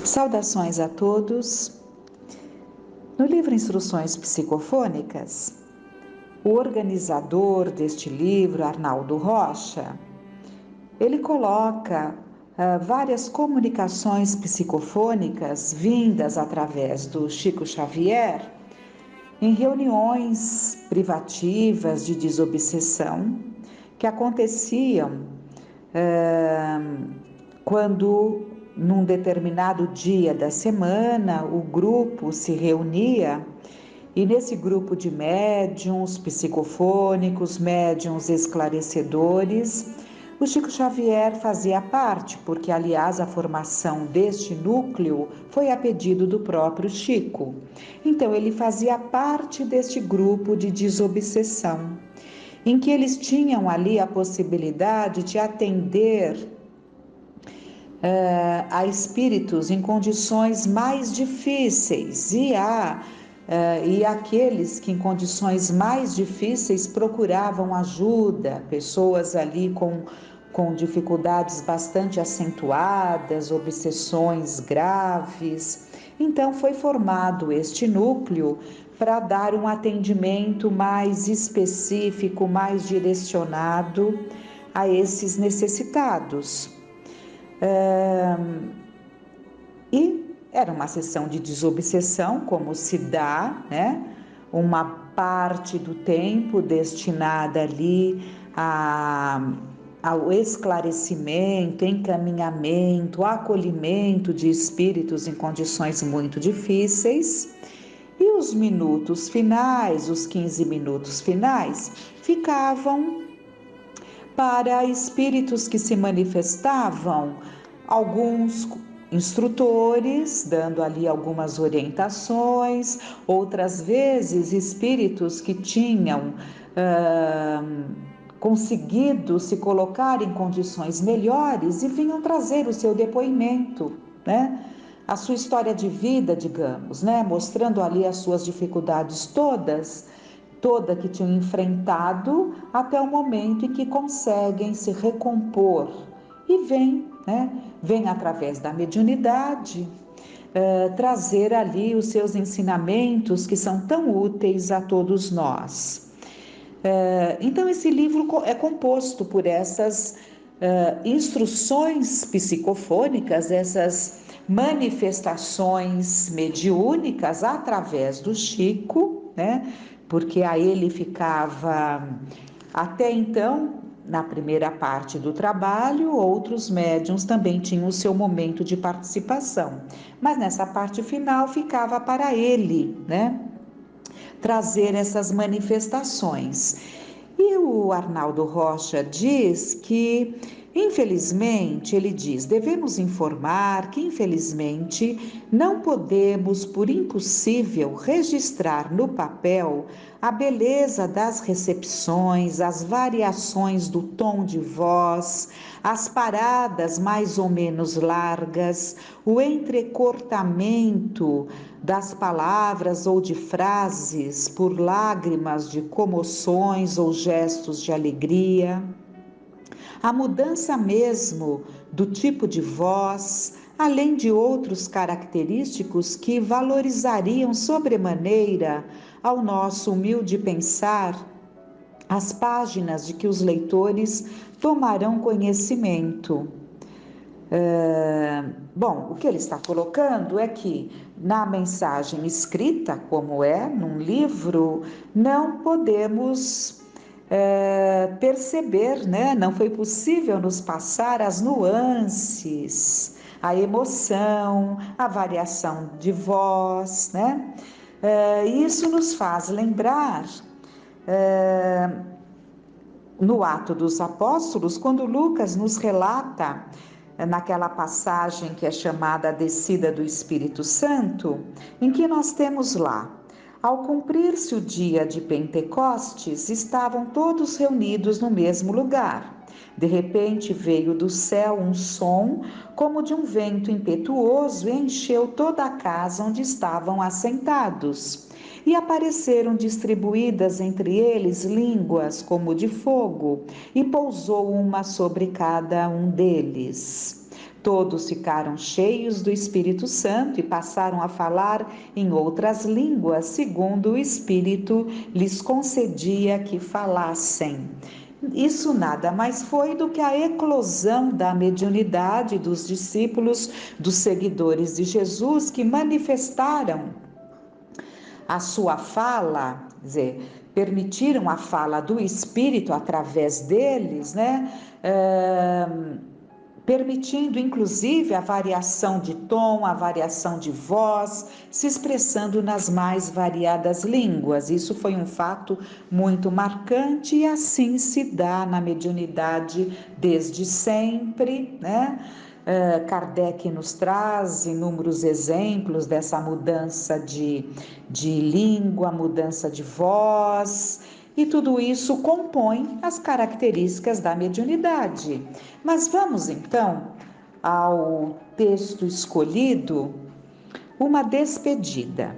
Saudações a todos. No livro Instruções Psicofônicas, o organizador deste livro, Arnaldo Rocha, ele coloca várias comunicações psicofônicas vindas através do Chico Xavier em reuniões privativas de desobsessão que aconteciam quando, num determinado dia da semana, o grupo se reunia e nesse grupo de médiuns psicofônicos, médiuns esclarecedores, o Chico Xavier fazia parte, porque, aliás, a formação deste núcleo foi a pedido do próprio Chico. Então, ele fazia parte deste grupo de desobsessão, em que eles tinham ali a possibilidade de atender a espíritos em condições mais difíceis e aqueles que em condições mais difíceis procuravam ajuda, pessoas ali com dificuldades bastante acentuadas, obsessões graves. Então foi formado este núcleo para dar um atendimento mais específico, mais direcionado a esses necessitados. E era uma sessão de desobsessão, como se dá, né? Uma parte do tempo destinada ali ao esclarecimento, encaminhamento, acolhimento de espíritos em condições muito difíceis. E os minutos finais, os 15 minutos finais, ficavam para espíritos que se manifestavam, alguns instrutores, dando ali algumas orientações, outras vezes espíritos que tinham conseguido se colocar em condições melhores e vinham trazer o seu depoimento, né? A sua história de vida, digamos, né? Mostrando ali as suas dificuldades toda que tinham enfrentado até o momento em que conseguem se recompor e vem através da mediunidade trazer ali os seus ensinamentos que são tão úteis a todos nós. Então esse livro é composto por essas instruções psicofônicas, essas manifestações mediúnicas através do Chico, né? Porque a ele ficava, até então, na primeira parte do trabalho, outros médiuns também tinham o seu momento de participação, mas nessa parte final ficava para ele, né? Trazer essas manifestações. E o Arnaldo Rocha diz que, infelizmente, ele diz, devemos informar que, infelizmente, não podemos, por impossível, registrar no papel a beleza das recepções, as variações do tom de voz, as paradas mais ou menos largas, o entrecortamento das palavras ou de frases por lágrimas de comoções ou gestos de alegria, a mudança mesmo do tipo de voz, além de outros característicos que valorizariam sobremaneira, ao nosso humilde pensar, as páginas de que os leitores tomarão conhecimento. Bom, o que ele está colocando é que na mensagem escrita, como é num livro, não podemos perceber, né? Não foi possível nos passar as nuances, a emoção, a variação de voz, né? Isso nos faz lembrar no Atos dos Apóstolos, quando Lucas nos relata naquela passagem que é chamada a descida do Espírito Santo, em que nós temos lá: ao cumprir-se o dia de Pentecostes, estavam todos reunidos no mesmo lugar. De repente veio do céu um som como de um vento impetuoso e encheu toda a casa onde estavam assentados. E apareceram distribuídas entre eles línguas como de fogo, e pousou uma sobre cada um deles. Todos ficaram cheios do Espírito Santo e passaram a falar em outras línguas, segundo o Espírito lhes concedia que falassem. Isso nada mais foi do que a eclosão da mediunidade dos discípulos, dos seguidores de Jesus, que manifestaram a sua fala, quer dizer, permitiram a fala do Espírito através deles, né? Permitindo inclusive a variação de tom, a variação de voz, se expressando nas mais variadas línguas. Isso foi um fato muito marcante e assim se dá na mediunidade desde sempre, né? Kardec nos traz inúmeros exemplos dessa mudança de língua, mudança de voz, e tudo isso compõe as características da mediunidade. Mas vamos então ao texto escolhido, uma despedida.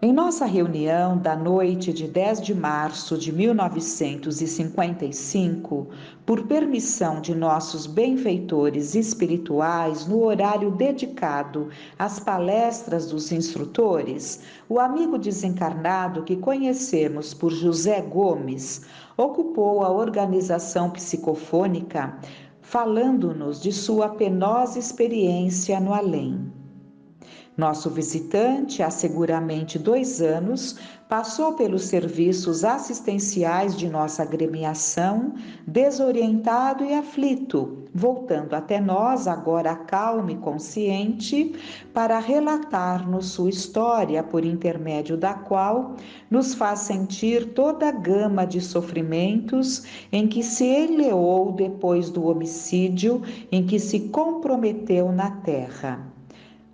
Em nossa reunião da noite de 10 de março de 1955, por permissão de nossos benfeitores espirituais, no horário dedicado às palestras dos instrutores, o amigo desencarnado que conhecemos por José Gomes ocupou a organização psicofônica, falando-nos de sua penosa experiência no além. Nosso visitante, há seguramente 2 anos, passou pelos serviços assistenciais de nossa agremiação, desorientado e aflito, voltando até nós, agora calmo e consciente, para relatar-nos sua história, por intermédio da qual nos faz sentir toda a gama de sofrimentos em que se enleou depois do homicídio em que se comprometeu na terra.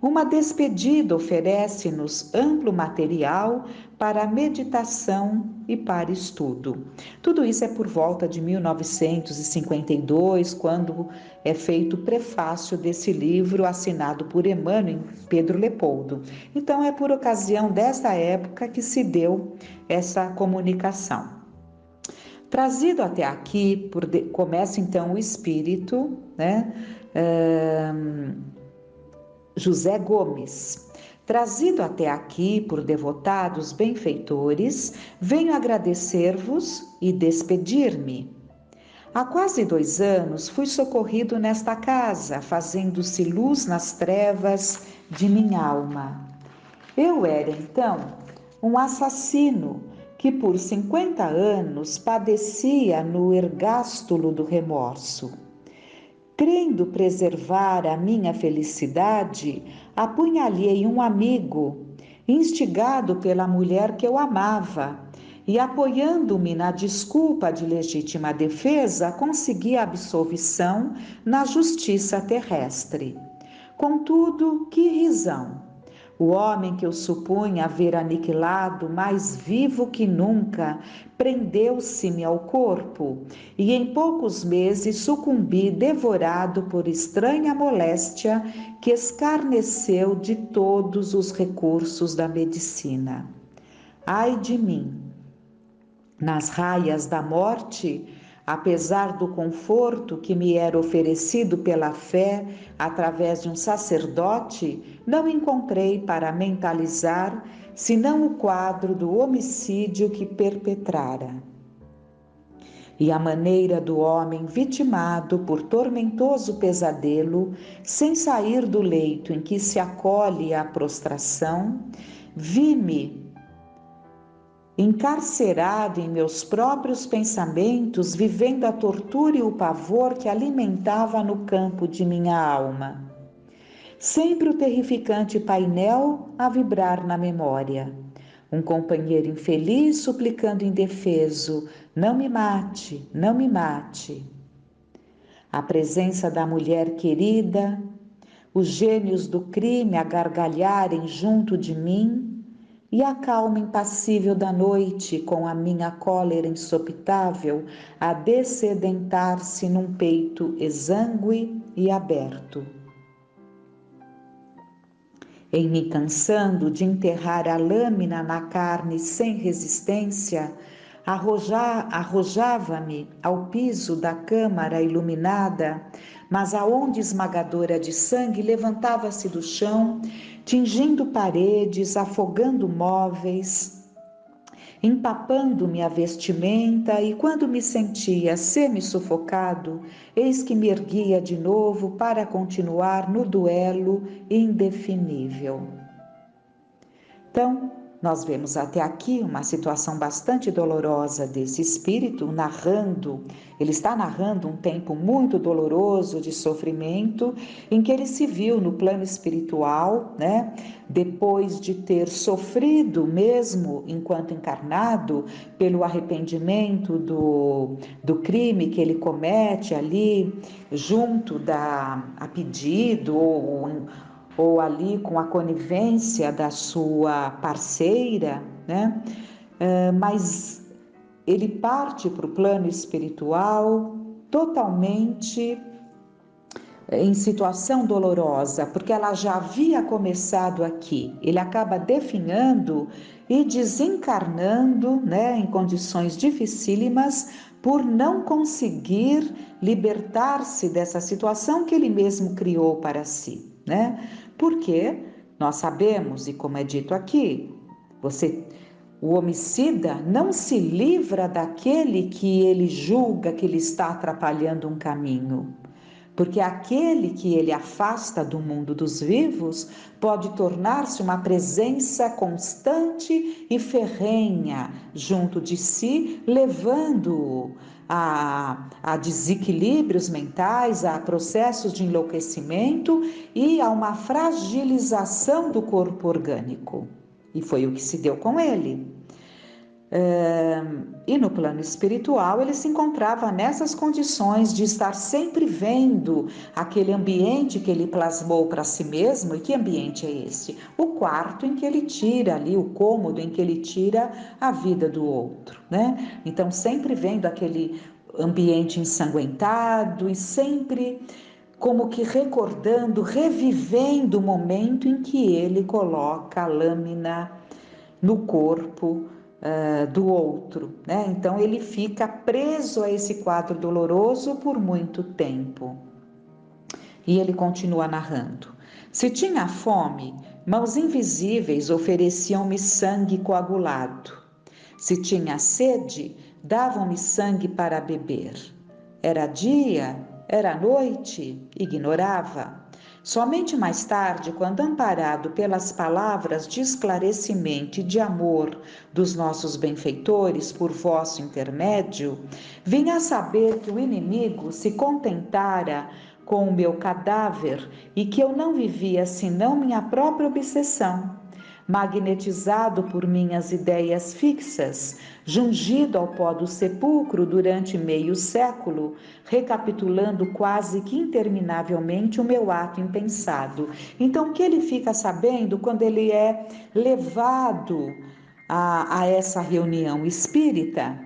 Uma despedida oferece-nos amplo material para meditação e para estudo. Tudo isso é por volta de 1952, quando é feito o prefácio desse livro assinado por Emmanuel Pedro Leopoldo. Então é por ocasião desta época que se deu essa comunicação. Trazido até aqui, começa então o espírito, né? José Gomes. Trazido até aqui por devotados benfeitores, venho agradecer-vos e despedir-me. Há quase 2 anos fui socorrido nesta casa, fazendo-se luz nas trevas de minha alma. Eu era então um assassino que por 50 anos padecia no ergástulo do remorso. Crendo preservar a minha felicidade, apunhalei um amigo, instigado pela mulher que eu amava, e apoiando-me na desculpa de legítima defesa, consegui a absolvição na justiça terrestre. Contudo, que risão! O homem que eu supunha haver aniquilado, mais vivo que nunca, prendeu-se-me ao corpo e em poucos meses sucumbi devorado por estranha moléstia que escarneceu de todos os recursos da medicina. Ai de mim! Nas raias da morte, apesar do conforto que me era oferecido pela fé através de um sacerdote, não encontrei para mentalizar senão o quadro do homicídio que perpetrara. E a maneira do homem vitimado por tormentoso pesadelo, sem sair do leito em que se acolhe à prostração, vi-me encarcerado em meus próprios pensamentos, vivendo a tortura e o pavor que alimentava no campo de minha alma. Sempre o terrificante painel a vibrar na memória. Um companheiro infeliz suplicando indefeso: não me mate, não me mate. A presença da mulher querida, os gênios do crime a gargalharem junto de mim, e a calma impassível da noite, com a minha cólera insopitável, a dessedentar-se num peito exangue e aberto. Em me cansando de enterrar a lâmina na carne sem resistência, arrojava-me ao piso da câmara iluminada, mas a onda esmagadora de sangue levantava-se do chão, tingindo paredes, afogando móveis, empapando-me a vestimenta, e quando me sentia semi-sufocado, eis que me erguia de novo para continuar no duelo indefinível. Então, nós vemos até aqui uma situação bastante dolorosa desse espírito, ele está narrando um tempo muito doloroso de sofrimento, em que ele se viu no plano espiritual, né? Depois de ter sofrido, mesmo enquanto encarnado, pelo arrependimento do crime que ele comete ali, junto a pedido ou ali com a conivência da sua parceira, né? Mas ele parte para o plano espiritual totalmente em situação dolorosa, porque ela já havia começado aqui. Ele acaba definhando e desencarnando, né, em condições dificílimas, por não conseguir libertar-se dessa situação que ele mesmo criou para si, né? Porque nós sabemos, e como é dito aqui, o homicida não se livra daquele que ele julga que lhe está atrapalhando um caminho. Porque aquele que ele afasta do mundo dos vivos pode tornar-se uma presença constante e ferrenha junto de si, levando-o a desequilíbrios mentais, a processos de enlouquecimento e a uma fragilização do corpo orgânico. E foi o que se deu com ele. E no plano espiritual ele se encontrava nessas condições de estar sempre vendo aquele ambiente que ele plasmou para si mesmo. E que ambiente é esse? O quarto em que ele tira ali, o cômodo em que ele tira a vida do outro, né? Então sempre vendo aquele ambiente ensanguentado e sempre como que recordando, revivendo o momento em que ele coloca a lâmina no corpo do outro, né? Então ele fica preso a esse quadro doloroso por muito tempo. E ele continua narrando: se tinha fome, mãos invisíveis ofereciam-me sangue coagulado. Se tinha sede, davam-me sangue para beber. Era dia, era noite, ignorava. Somente mais tarde, quando amparado pelas palavras de esclarecimento e de amor dos nossos benfeitores por vosso intermédio, vim a saber que o inimigo se contentara com o meu cadáver e que eu não vivia senão minha própria obsessão. Magnetizado por minhas ideias fixas, jungido ao pó do sepulcro durante meio século, recapitulando quase que interminavelmente o meu ato impensado. Então, o que ele fica sabendo quando ele é levado a essa reunião espírita?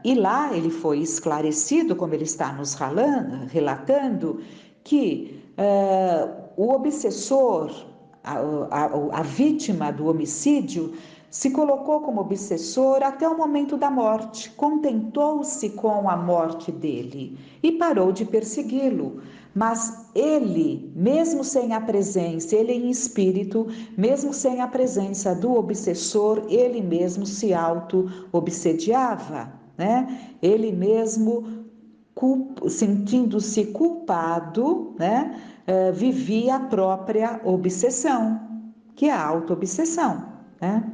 E lá ele foi esclarecido, como ele está nos relatando, que o obsessor, a vítima do homicídio, se colocou como obsessor até o momento da morte, contentou-se com a morte dele e parou de persegui-lo. Mas ele, mesmo sem a presença, ele em espírito, mesmo sem a presença do obsessor, ele mesmo se auto-obsediava, né? Ele mesmo, sentindo-se culpado, né? Vivia a própria obsessão, que é a auto-obsessão, né?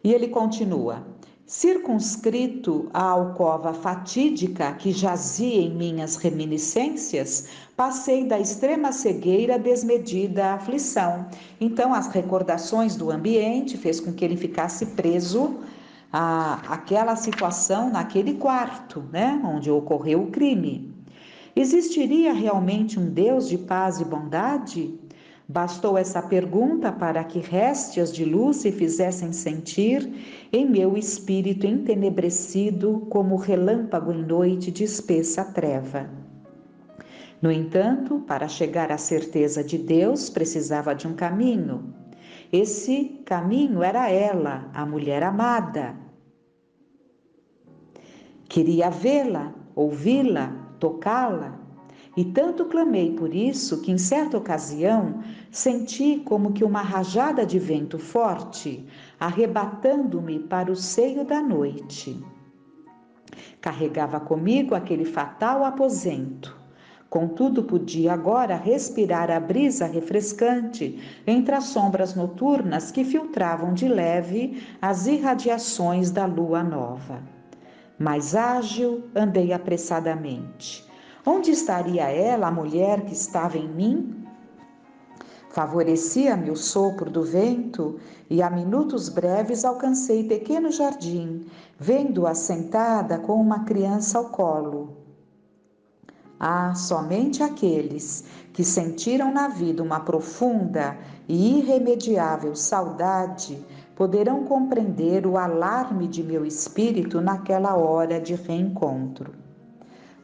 E ele continua: circunscrito à alcova fatídica que jazia em minhas reminiscências, passei da extrema cegueira desmedida à aflição. Então, as recordações do ambiente fez com que ele ficasse preso àquela situação naquele quarto, né, onde ocorreu o crime. Existiria realmente um Deus de paz e bondade? Bastou essa pergunta para que réstias de luz se fizessem sentir em meu espírito entenebrecido como relâmpago em noite de espessa treva. No entanto, para chegar à certeza de Deus, precisava de um caminho. Esse caminho era ela, a mulher amada. Queria vê-la, ouvi-la, tocá-la. E tanto clamei por isso que, em certa ocasião, senti como que uma rajada de vento forte arrebatando-me para o seio da noite. Carregava comigo aquele fatal aposento. Contudo, podia agora respirar a brisa refrescante entre as sombras noturnas que filtravam de leve as irradiações da lua nova. Mais ágil, andei apressadamente. Onde estaria ela, a mulher que estava em mim? Favorecia-me o sopro do vento e a minutos breves alcancei pequeno jardim, vendo-a sentada com uma criança ao colo. Ah, somente aqueles que sentiram na vida uma profunda e irremediável saudade poderão compreender o alarme de meu espírito naquela hora de reencontro.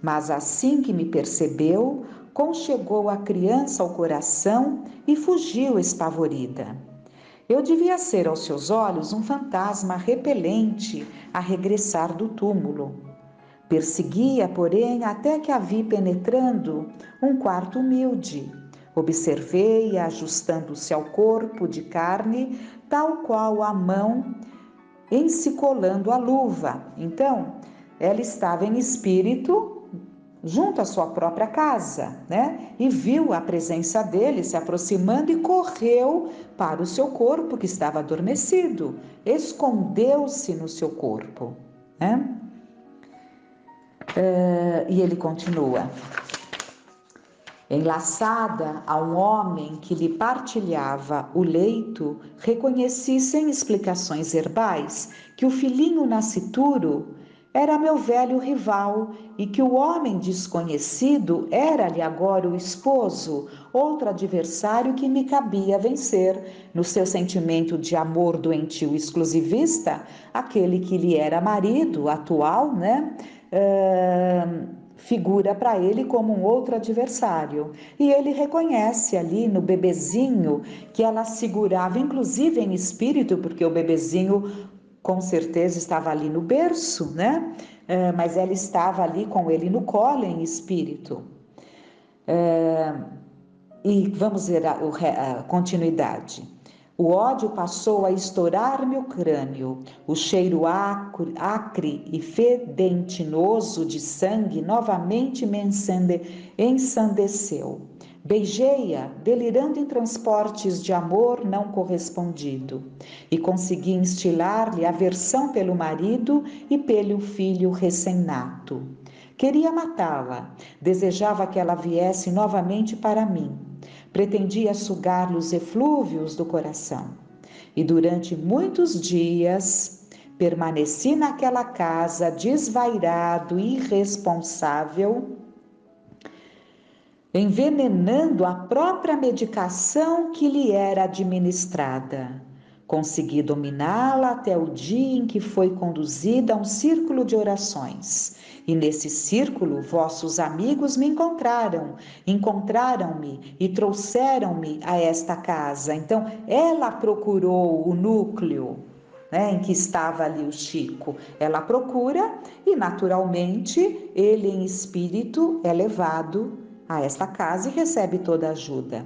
Mas assim que me percebeu, conchegou a criança ao coração e fugiu espavorida. Eu devia ser aos seus olhos um fantasma repelente a regressar do túmulo. Persegui-a, porém, até que a vi penetrando um quarto humilde. Observei-a ajustando-se ao corpo de carne, tal qual a mão encicolando a luva. Então, ela estava em espírito junto à sua própria casa, né? E viu a presença dele se aproximando e correu para o seu corpo que estava adormecido, escondeu-se no seu corpo, né? E ele continua: enlaçada a um homem que lhe partilhava o leito, reconheci sem explicações herbais que o filhinho nascituro era meu velho rival e que o homem desconhecido era-lhe agora o esposo, outro adversário que me cabia vencer. No seu sentimento de amor doentio exclusivista, aquele que lhe era marido atual, né? Figura para ele como um outro adversário. E ele reconhece ali no bebezinho que ela segurava, inclusive em espírito, porque o bebezinho com certeza estava ali no berço, né? Mas ela estava ali com ele no colo em espírito. E vamos ver a continuidade. O ódio passou a estourar-me o crânio. O cheiro acre e fedentinoso de sangue novamente me ensandeceu. Beijei-a, delirando em transportes de amor não correspondido, e consegui instilar-lhe aversão pelo marido e pelo filho recém-nato. Queria matá-la, desejava que ela viesse novamente para mim. Pretendia sugar-lhe os eflúvios do coração. E durante muitos dias permaneci naquela casa desvairado e irresponsável, envenenando a própria medicação que lhe era administrada. Consegui dominá-la até o dia em que foi conduzida a um círculo de orações. E nesse círculo, vossos amigos me encontraram-me e trouxeram-me a esta casa. Então, ela procurou o núcleo, né, em que estava ali o Chico. Ela procura e, naturalmente, ele em espírito é levado a esta casa e recebe toda a ajuda.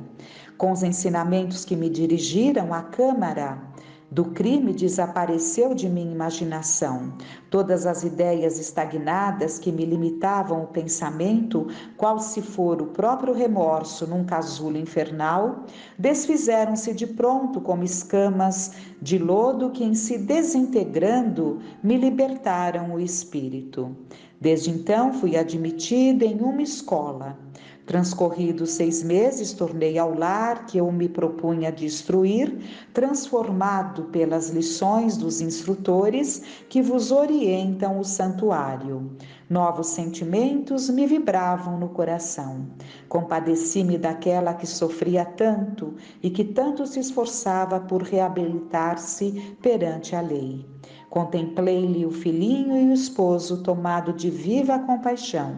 Com os ensinamentos que me dirigiram, a câmara do crime desapareceu de minha imaginação. Todas as ideias estagnadas que me limitavam o pensamento, qual se for o próprio remorso num casulo infernal, desfizeram-se de pronto como escamas de lodo que, em se desintegrando, me libertaram o espírito. Desde então fui admitida em uma escola. Transcorridos 6 meses, tornei ao lar que eu me propunha destruir, transformado pelas lições dos instrutores que vos orientam o santuário. Novos sentimentos me vibravam no coração. Compadeci-me daquela que sofria tanto e que tanto se esforçava por reabilitar-se perante a lei. Contemplei-lhe o filhinho e o esposo tomado de viva compaixão.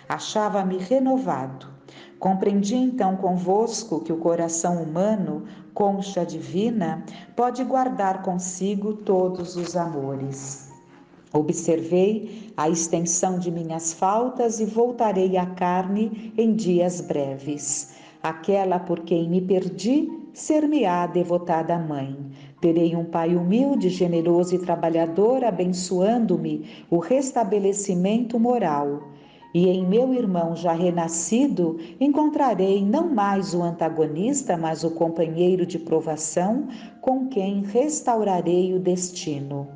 Achava-me renovado. Compreendi então convosco que o coração humano, concha divina, pode guardar consigo todos os amores. Observei a extensão de minhas faltas e voltarei à carne em dias breves. Aquela por quem me perdi, ser-me-á devotada mãe. Terei um pai humilde, generoso e trabalhador, abençoando-me o restabelecimento moral. E em meu irmão já renascido, encontrarei não mais o antagonista, mas o companheiro de provação, com quem restaurarei o destino.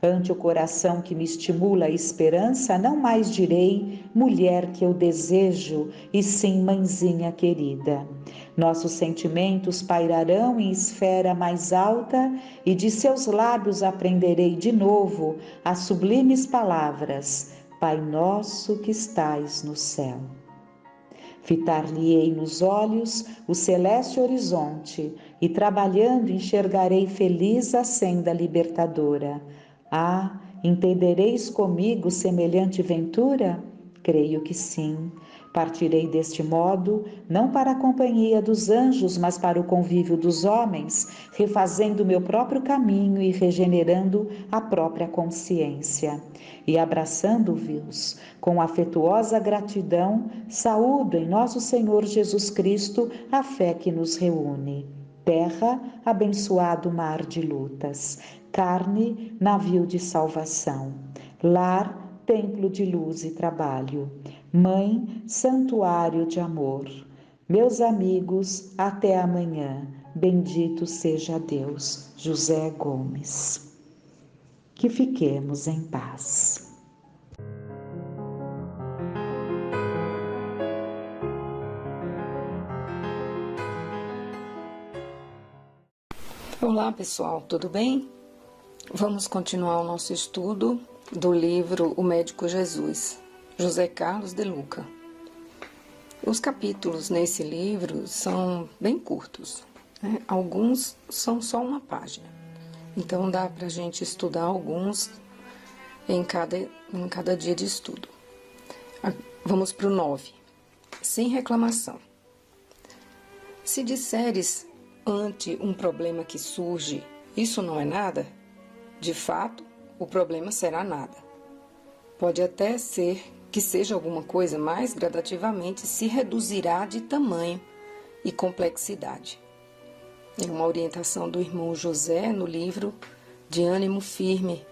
Ante o coração que me estimula a esperança, não mais direi mulher que eu desejo, e sim mãezinha querida. Nossos sentimentos pairarão em esfera mais alta, e de seus lábios aprenderei de novo as sublimes palavras: Pai nosso que estais no céu. Fitar-lhe-ei nos olhos o celeste horizonte, e trabalhando enxergarei feliz a senda libertadora. Ah, entendereis comigo semelhante ventura? Creio que sim. Partirei deste modo, não para a companhia dos anjos, mas para o convívio dos homens, refazendo meu próprio caminho e regenerando a própria consciência. E abraçando-vos com afetuosa gratidão, saúdo em nosso Senhor Jesus Cristo a fé que nos reúne. Terra, abençoado mar de lutas. Carne, navio de salvação. Lar, templo de luz e trabalho. Mãe, santuário de amor. Meus amigos, até amanhã. Bendito seja Deus. José Gomes. Que fiquemos em paz. Olá pessoal, tudo bem? Vamos continuar o nosso estudo do livro O Médico Jesus, José Carlos de Luca. Os capítulos nesse livro são bem curtos, né? Alguns são só uma página, então dá para a gente estudar alguns em cada dia de estudo. Vamos para o 9. Sem reclamação. Se disseres ante um problema que surge, isso não é nada, de fato, o problema será nada. Pode até ser que seja alguma coisa, mas gradativamente se reduzirá de tamanho e complexidade. É uma orientação do irmão José no livro De Ânimo Firme,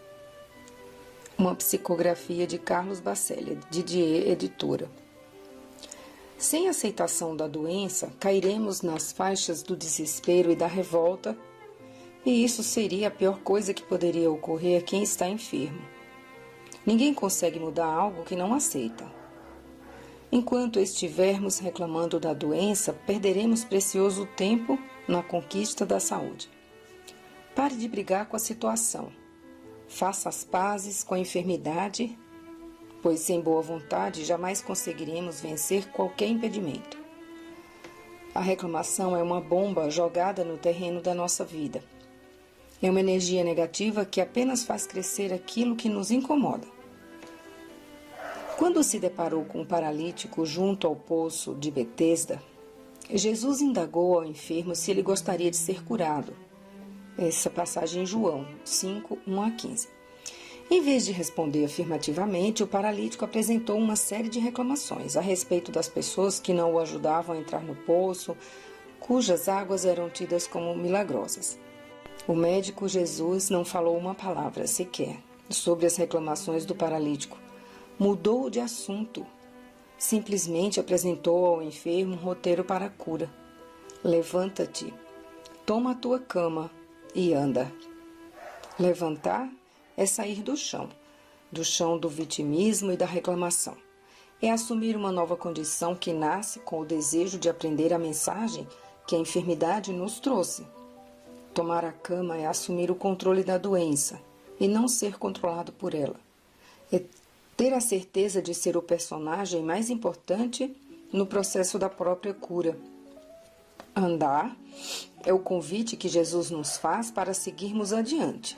uma psicografia de Carlos Bacelli, Didier Editora. Sem aceitação da doença, cairemos nas faixas do desespero e da revolta, e isso seria a pior coisa que poderia ocorrer a quem está enfermo. Ninguém consegue mudar algo que não aceita. Enquanto estivermos reclamando da doença, perderemos precioso tempo na conquista da saúde. Pare de brigar com a situação. Faça as pazes com a enfermidade, pois sem boa vontade jamais conseguiremos vencer qualquer impedimento. A reclamação é uma bomba jogada no terreno da nossa vida. É uma energia negativa que apenas faz crescer aquilo que nos incomoda. Quando se deparou com um paralítico junto ao poço de Betesda, Jesus indagou ao enfermo se ele gostaria de ser curado. Essa passagem em João 5, 1 a 15. Em vez de responder afirmativamente, o paralítico apresentou uma série de reclamações a respeito das pessoas que não o ajudavam a entrar no poço, cujas águas eram tidas como milagrosas. O médico Jesus não falou uma palavra sequer sobre as reclamações do paralítico. Mudou de assunto. Simplesmente apresentou ao enfermo um roteiro para a cura. Levanta-te, toma a tua cama e anda. Levantar é sair do chão do vitimismo e da reclamação. É assumir uma nova condição que nasce com o desejo de aprender a mensagem que a enfermidade nos trouxe. Tomar a cama é assumir o controle da doença e não ser controlado por ela. É ter a certeza de ser o personagem mais importante no processo da própria cura. Andar é o convite que Jesus nos faz para seguirmos adiante,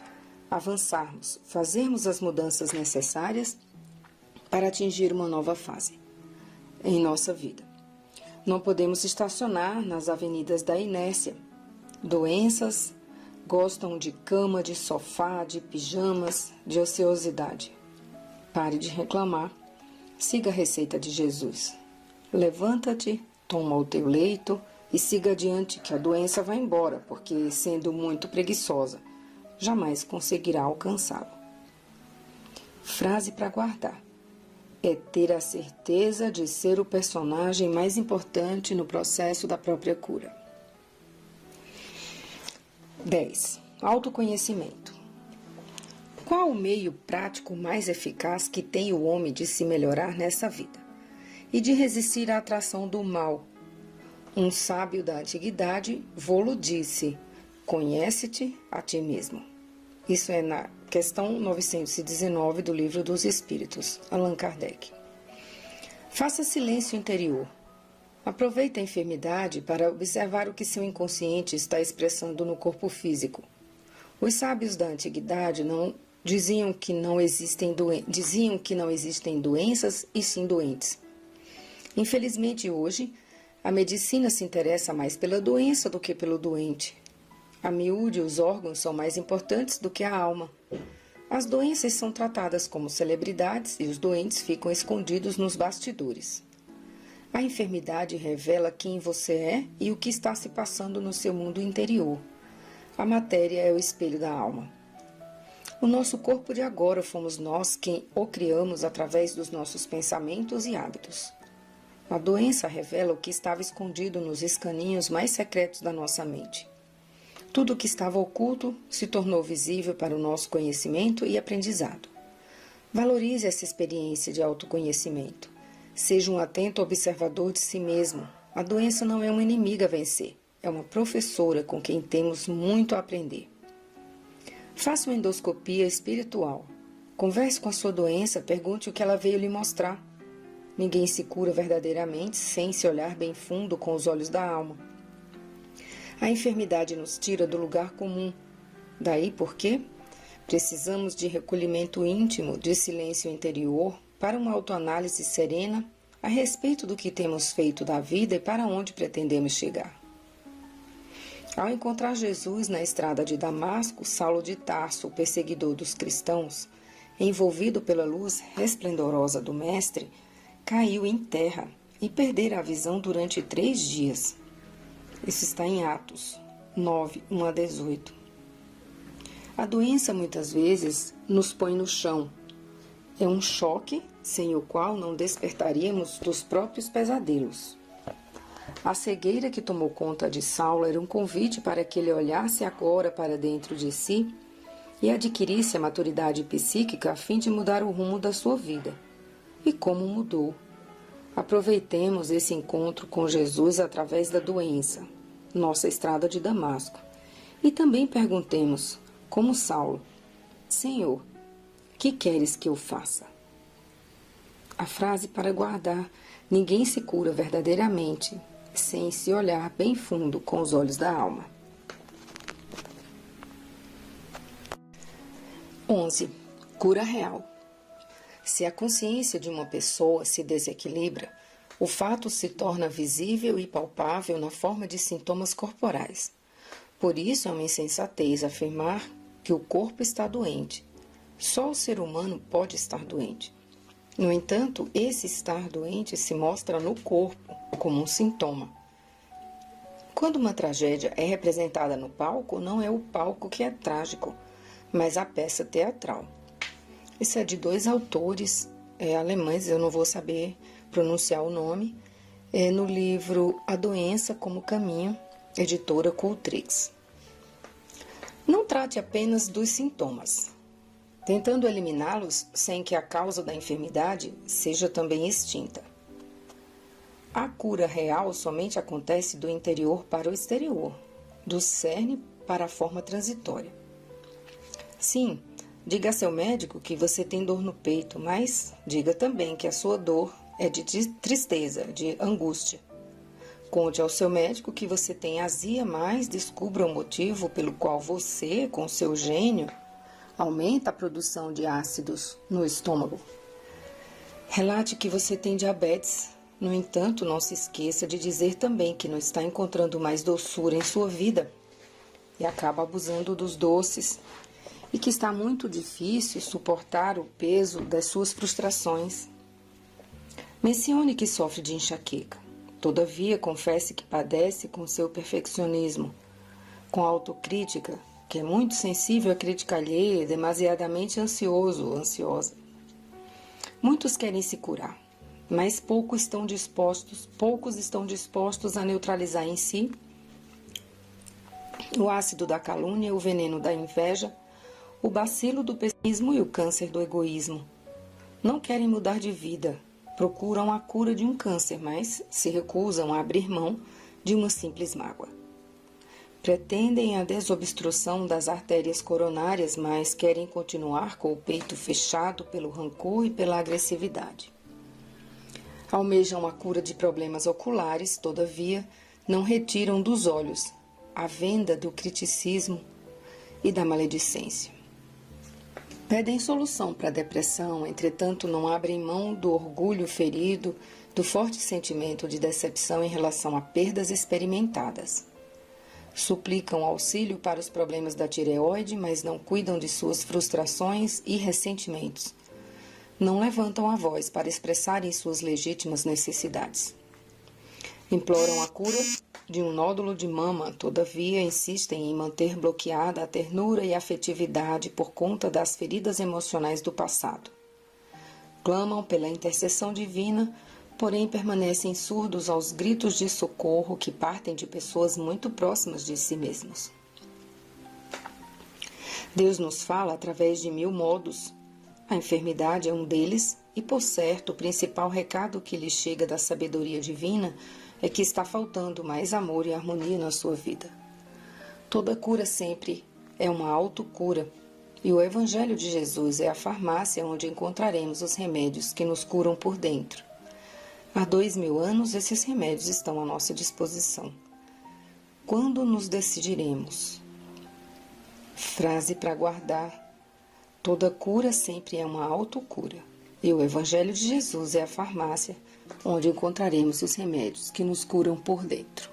avançarmos, fazermos as mudanças necessárias para atingir uma nova fase em nossa vida. Não podemos estacionar nas avenidas da inércia. Doenças, Gostam de cama, de sofá, de pijamas, de ociosidade. Pare de reclamar. Siga a receita de Jesus. Levanta-te, toma o teu leito e siga adiante, que a doença vai embora, porque, sendo muito preguiçosa, jamais conseguirá alcançá-lo. Frase para guardar. É ter a certeza de ser o personagem mais importante no processo da própria cura. 10. Autoconhecimento. Qual o meio prático mais eficaz que tem o homem de se melhorar nessa vida e de resistir à atração do mal? Um sábio da antiguidade vô-lo disse: conhece-te a ti mesmo. Isso é na questão 919 do Livro dos Espíritos, Allan Kardec. Faça silêncio interior. Aproveite a enfermidade para observar o que seu inconsciente está expressando no corpo físico. Os sábios da antiguidade diziam que não existem doenças e sim doentes. Infelizmente, hoje, a medicina se interessa mais pela doença do que pelo doente. A miúde, os órgãos são mais importantes do que a alma. As doenças são tratadas como celebridades e os doentes ficam escondidos nos bastidores. A enfermidade revela quem você é e o que está se passando no seu mundo interior. A matéria é o espelho da alma. O nosso corpo de agora fomos nós quem o criamos através dos nossos pensamentos e hábitos. A doença revela o que estava escondido nos escaninhos mais secretos da nossa mente. Tudo o que estava oculto se tornou visível para o nosso conhecimento e aprendizado. Valorize essa experiência de autoconhecimento. Seja um atento observador de si mesmo. A doença não é uma inimiga a vencer, é uma professora com quem temos muito a aprender. Faça uma endoscopia espiritual. Converse com a sua doença, pergunte o que ela veio lhe mostrar. Ninguém se cura verdadeiramente sem se olhar bem fundo com os olhos da alma. A enfermidade nos tira do lugar comum. Daí porque precisamos de recolhimento íntimo, de silêncio interior, para uma autoanálise serena a respeito do que temos feito da vida e para onde pretendemos chegar. Ao encontrar Jesus na estrada de Damasco, Saulo de Tarso, o perseguidor dos cristãos, envolvido pela luz resplendorosa do Mestre, caiu em terra e perdera a visão durante 3 dias. Isso está em Atos 9, 1 a 18. A doença muitas vezes nos põe no chão. É um choque sem o qual não despertaríamos dos próprios pesadelos. A cegueira que tomou conta de Saulo era um convite para que ele olhasse agora para dentro de si e adquirisse a maturidade psíquica a fim de mudar o rumo da sua vida. E como mudou? Aproveitemos esse encontro com Jesus através da doença, nossa estrada de Damasco, e também perguntemos, como Saulo: Senhor, que queres que eu faça? A frase para guardar: ninguém se cura verdadeiramente sem se olhar bem fundo com os olhos da alma. 11. Cura real. Se a consciência de uma pessoa se desequilibra, o fato se torna visível e palpável na forma de sintomas corporais. Por isso é uma insensatez afirmar que o corpo está doente. Só o ser humano pode estar doente. No entanto, esse estar doente se mostra no corpo como um sintoma. Quando uma tragédia é representada no palco, não é o palco que é trágico, mas a peça teatral. Isso é de 2 autores alemães, eu não vou saber pronunciar o nome, no livro A Doença como Caminho, editora Cultrix. Não trate apenas dos sintomas, tentando eliminá-los sem que a causa da enfermidade seja também extinta. A cura real somente acontece do interior para o exterior, do cerne para a forma transitória. Sim, diga a seu médico que você tem dor no peito, mas diga também que a sua dor é de tristeza, de angústia. Conte ao seu médico que você tem azia, mas descubra o motivo pelo qual você, com seu gênio, aumenta a produção de ácidos no estômago. Relate que você tem diabetes. No entanto, não se esqueça de dizer também que não está encontrando mais doçura em sua vida. e acaba abusando dos doces e que está muito difícil suportar o peso das suas frustrações. Mencione que sofre de enxaqueca. Todavia, confesse que padece com seu perfeccionismo, com autocrítica, que é muito sensível à crítica alheia e demasiadamente ansioso ou ansiosa. Muitos querem se curar, mas poucos estão dispostos a neutralizar em si o ácido da calúnia, o veneno da inveja, o bacilo do pessimismo e o câncer do egoísmo. Não querem mudar de vida, procuram a cura de um câncer, mas se recusam a abrir mão de uma simples mágoa. Pretendem a desobstrução das artérias coronárias, mas querem continuar com o peito fechado pelo rancor e pela agressividade. Almejam a cura de problemas oculares, todavia, não retiram dos olhos a venda do criticismo e da maledicência. Pedem solução para a depressão, entretanto não abrem mão do orgulho ferido, do forte sentimento de decepção em relação a perdas experimentadas. Suplicam auxílio para os problemas da tireoide, mas não cuidam de suas frustrações e ressentimentos. Não levantam a voz para expressarem suas legítimas necessidades. Imploram a cura de um nódulo de mama, todavia insistem em manter bloqueada a ternura e a afetividade por conta das feridas emocionais do passado. Clamam pela intercessão divina, porém permanecem surdos aos gritos de socorro que partem de pessoas muito próximas de si mesmos. Deus nos fala através de 1000 modos. A enfermidade é um deles e, por certo, o principal recado que lhe chega da sabedoria divina é que está faltando mais amor e harmonia na sua vida. Toda cura sempre é uma autocura, e o Evangelho de Jesus é a farmácia onde encontraremos os remédios que nos curam por dentro. Há 2000 anos, esses remédios estão à nossa disposição. Quando nos decidiremos? Frase para guardar. Toda cura sempre é uma autocura, e o Evangelho de Jesus é a farmácia onde encontraremos os remédios que nos curam por dentro.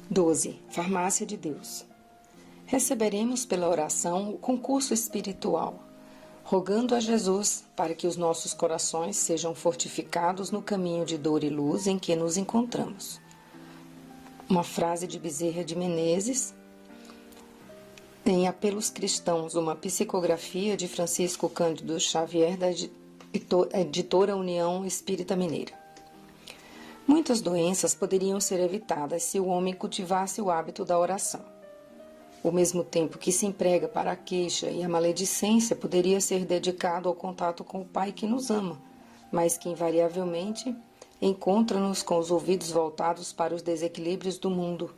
12. Farmácia de Deus. Receberemos pela oração o concurso espiritual, rogando a Jesus para que os nossos corações sejam fortificados no caminho de dor e luz em que nos encontramos. Uma frase de Bezerra de Menezes. Em Apelos Cristãos, uma psicografia de Francisco Cândido Xavier, da editora União Espírita Mineira. Muitas doenças poderiam ser evitadas se o homem cultivasse o hábito da oração. O mesmo tempo que se emprega para a queixa e a maledicência poderia ser dedicado ao contato com o Pai que nos ama, mas que invariavelmente encontra-nos com os ouvidos voltados para os desequilíbrios do mundo.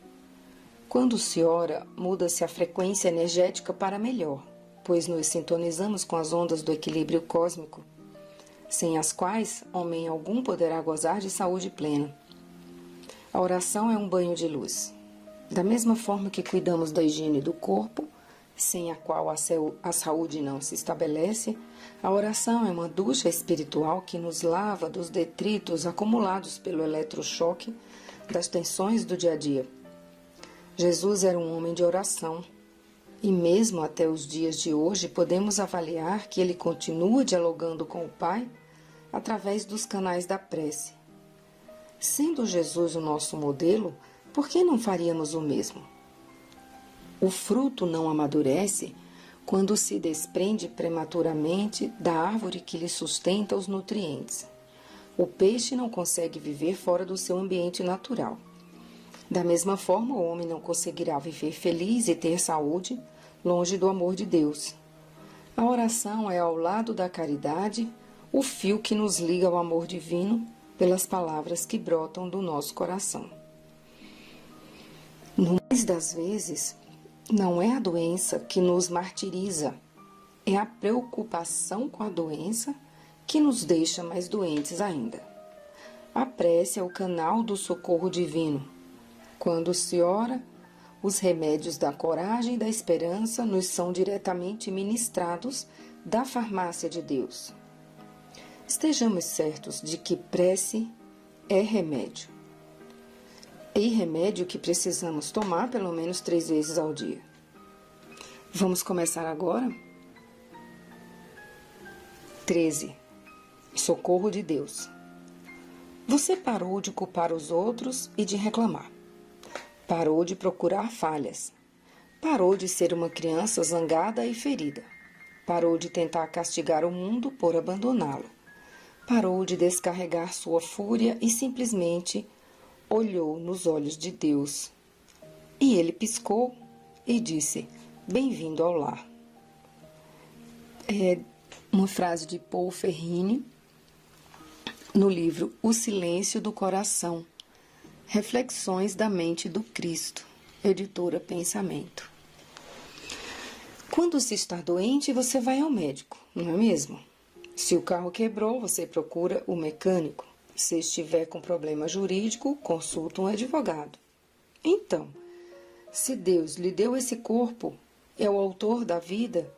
Quando se ora, muda-se a frequência energética para melhor, pois nos sintonizamos com as ondas do equilíbrio cósmico, sem as quais homem algum poderá gozar de saúde plena. A oração é um banho de luz. Da mesma forma que cuidamos da higiene do corpo, sem a qual a saúde não se estabelece, a oração é uma ducha espiritual que nos lava dos detritos acumulados pelo eletrochoque das tensões do dia a dia. Jesus era um homem de oração, e mesmo até os dias de hoje podemos avaliar que ele continua dialogando com o Pai através dos canais da prece. Sendo Jesus o nosso modelo, por que não faríamos o mesmo? O fruto não amadurece quando se desprende prematuramente da árvore que lhe sustenta os nutrientes. O peixe não consegue viver fora do seu ambiente natural. Da mesma forma, o homem não conseguirá viver feliz e ter saúde longe do amor de Deus. A oração é, ao lado da caridade, o fio que nos liga ao amor divino pelas palavras que brotam do nosso coração. No mais das vezes, não é a doença que nos martiriza, é a preocupação com a doença que nos deixa mais doentes ainda. A prece é o canal do socorro divino. Quando se ora, os remédios da coragem e da esperança nos são diretamente ministrados da farmácia de Deus. Estejamos certos de que prece é remédio. e remédio que precisamos tomar pelo menos 3 vezes ao dia. Vamos começar agora? 13. Socorro de Deus. Você parou de culpar os outros e de reclamar. Parou de procurar falhas. Parou de ser uma criança zangada e ferida. Parou de tentar castigar o mundo por abandoná-lo. Parou de descarregar sua fúria e simplesmente olhou nos olhos de Deus. E ele piscou e disse: "Bem-vindo ao lar." É uma frase de Paul Ferrini no livro O Silêncio do Coração, Reflexões da Mente do Cristo, editora Pensamento. Quando se está doente, você vai ao médico, não é mesmo? Se o carro quebrou, você procura o mecânico. Se estiver com problema jurídico, consulta um advogado. Então, se Deus lhe deu esse corpo, é o autor da vida,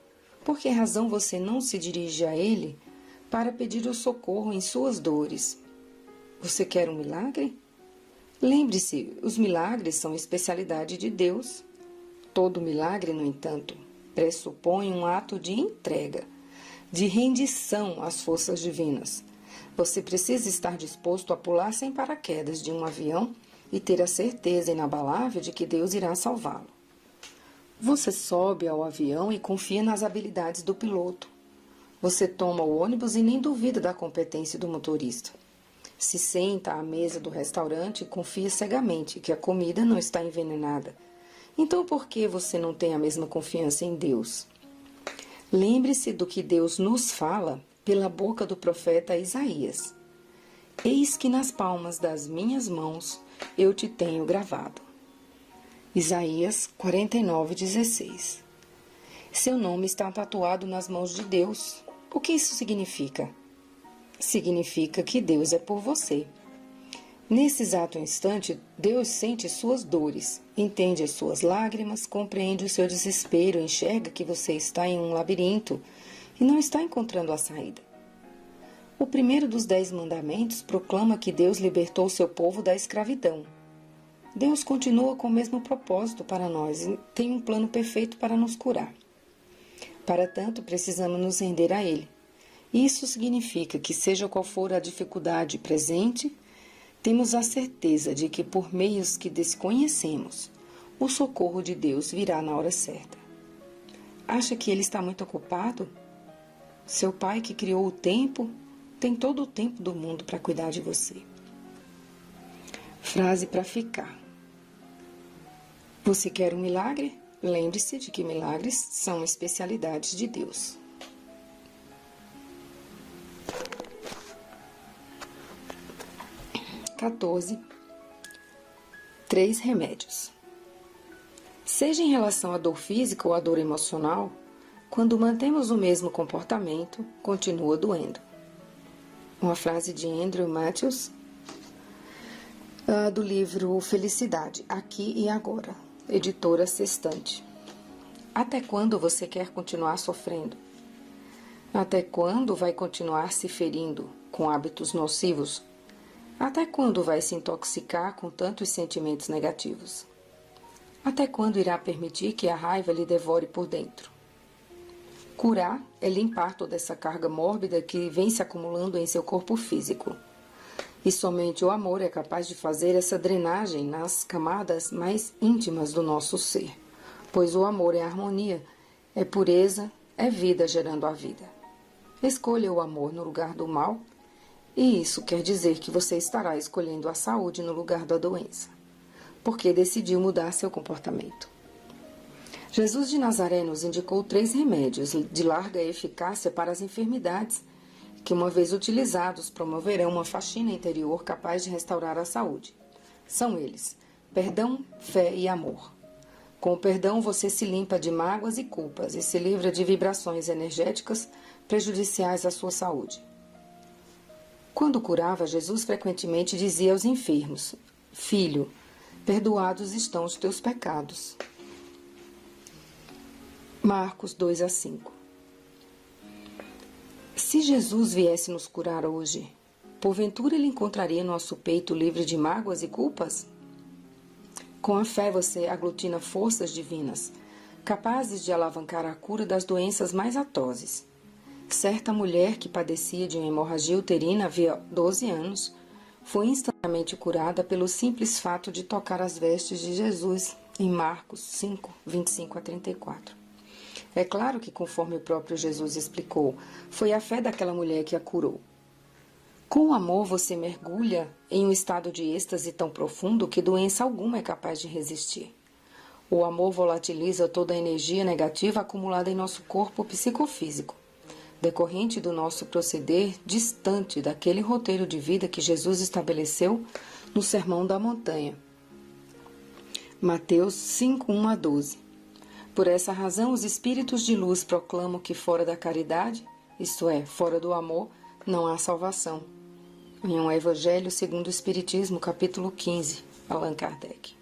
por que razão você não se dirige a Ele para pedir o socorro em suas dores? Você quer um milagre? Lembre-se, os milagres são especialidade de Deus. Todo milagre, no entanto, pressupõe um ato de entrega, de rendição às forças divinas. Você precisa estar disposto a pular sem paraquedas de um avião e ter a certeza inabalável de que Deus irá salvá-lo. Você sobe ao avião e confia nas habilidades do piloto. Você toma o ônibus e nem duvida da competência do motorista. Se senta à mesa do restaurante e confia cegamente que a comida não está envenenada. Então por que você não tem a mesma confiança em Deus? Lembre-se do que Deus nos fala pela boca do profeta Isaías. Eis que nas palmas das minhas mãos eu te tenho gravado. Isaías 49:16. Seu nome está tatuado nas mãos de Deus. O que isso significa? Significa que Deus é por você. Nesse exato instante, Deus sente suas dores, entende as suas lágrimas, compreende o seu desespero, enxerga que você está em um labirinto e não está encontrando a saída. O primeiro dos 10 mandamentos proclama que Deus libertou seu povo da escravidão. Deus continua com o mesmo propósito para nós e tem um plano perfeito para nos curar. Para tanto, precisamos nos render a Ele. Isso significa que, seja qual for a dificuldade presente, temos a certeza de que, por meios que desconhecemos, o socorro de Deus virá na hora certa. Acha que Ele está muito ocupado? Seu Pai, que criou o tempo, tem todo o tempo do mundo para cuidar de você. Frase para ficar. Você quer um milagre? Lembre-se de que milagres são especialidades de Deus. (14) 3 remédios. Seja em relação à dor física ou à dor emocional, quando mantemos o mesmo comportamento, continua doendo. Uma frase de Andrew Matthews, do livro Felicidade, Aqui e Agora, editora Sextante. Até quando você quer continuar sofrendo? Até quando vai continuar se ferindo com hábitos nocivos? Até quando vai se intoxicar com tantos sentimentos negativos? Até quando irá permitir que a raiva lhe devore por dentro? Curar é limpar toda essa carga mórbida que vem se acumulando em seu corpo físico. E somente o amor é capaz de fazer essa drenagem nas camadas mais íntimas do nosso ser, pois o amor é harmonia, é pureza, é vida gerando a vida. Escolha o amor no lugar do mal, e isso quer dizer que você estará escolhendo a saúde no lugar da doença, porque decidiu mudar seu comportamento. Jesus de Nazaré nos indicou 3 remédios de larga eficácia para as enfermidades, que, uma vez utilizados, promoverão uma faxina interior capaz de restaurar a saúde. São eles: perdão, fé e amor. Com o perdão, você se limpa de mágoas e culpas e se livra de vibrações energéticas prejudiciais à sua saúde. Quando curava, Jesus frequentemente dizia aos enfermos: Filho, perdoados estão os teus pecados. Marcos 2:5. Se Jesus viesse nos curar hoje, porventura ele encontraria nosso peito livre de mágoas e culpas? Com a fé você aglutina forças divinas, capazes de alavancar a cura das doenças mais atrozes. Certa mulher que padecia de uma hemorragia uterina havia 12 anos, foi instantaneamente curada pelo simples fato de tocar as vestes de Jesus, em Marcos 5, 25 a 34. É claro que, conforme o próprio Jesus explicou, foi a fé daquela mulher que a curou. Com o amor você mergulha em um estado de êxtase tão profundo que doença alguma é capaz de resistir. O amor volatiliza toda a energia negativa acumulada em nosso corpo psicofísico, decorrente do nosso proceder distante daquele roteiro de vida que Jesus estabeleceu no Sermão da Montanha. Mateus 5, 1 a 12. Por essa razão, os espíritos de luz proclamam que fora da caridade, isto é, fora do amor, não há salvação. Em um Evangelho segundo o Espiritismo, capítulo 15, Allan Kardec.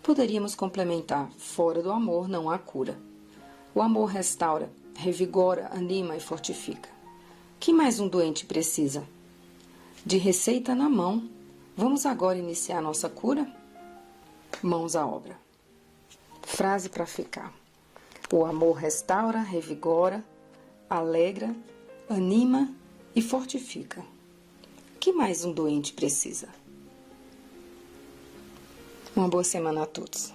Poderíamos complementar, fora do amor não há cura. O amor restaura, revigora, anima e fortifica. Que mais um doente precisa? De receita na mão, vamos agora iniciar nossa cura? Mãos à obra. Frase para ficar. O amor restaura, revigora, alegra, anima e fortifica. Que mais um doente precisa? Uma boa semana a todos.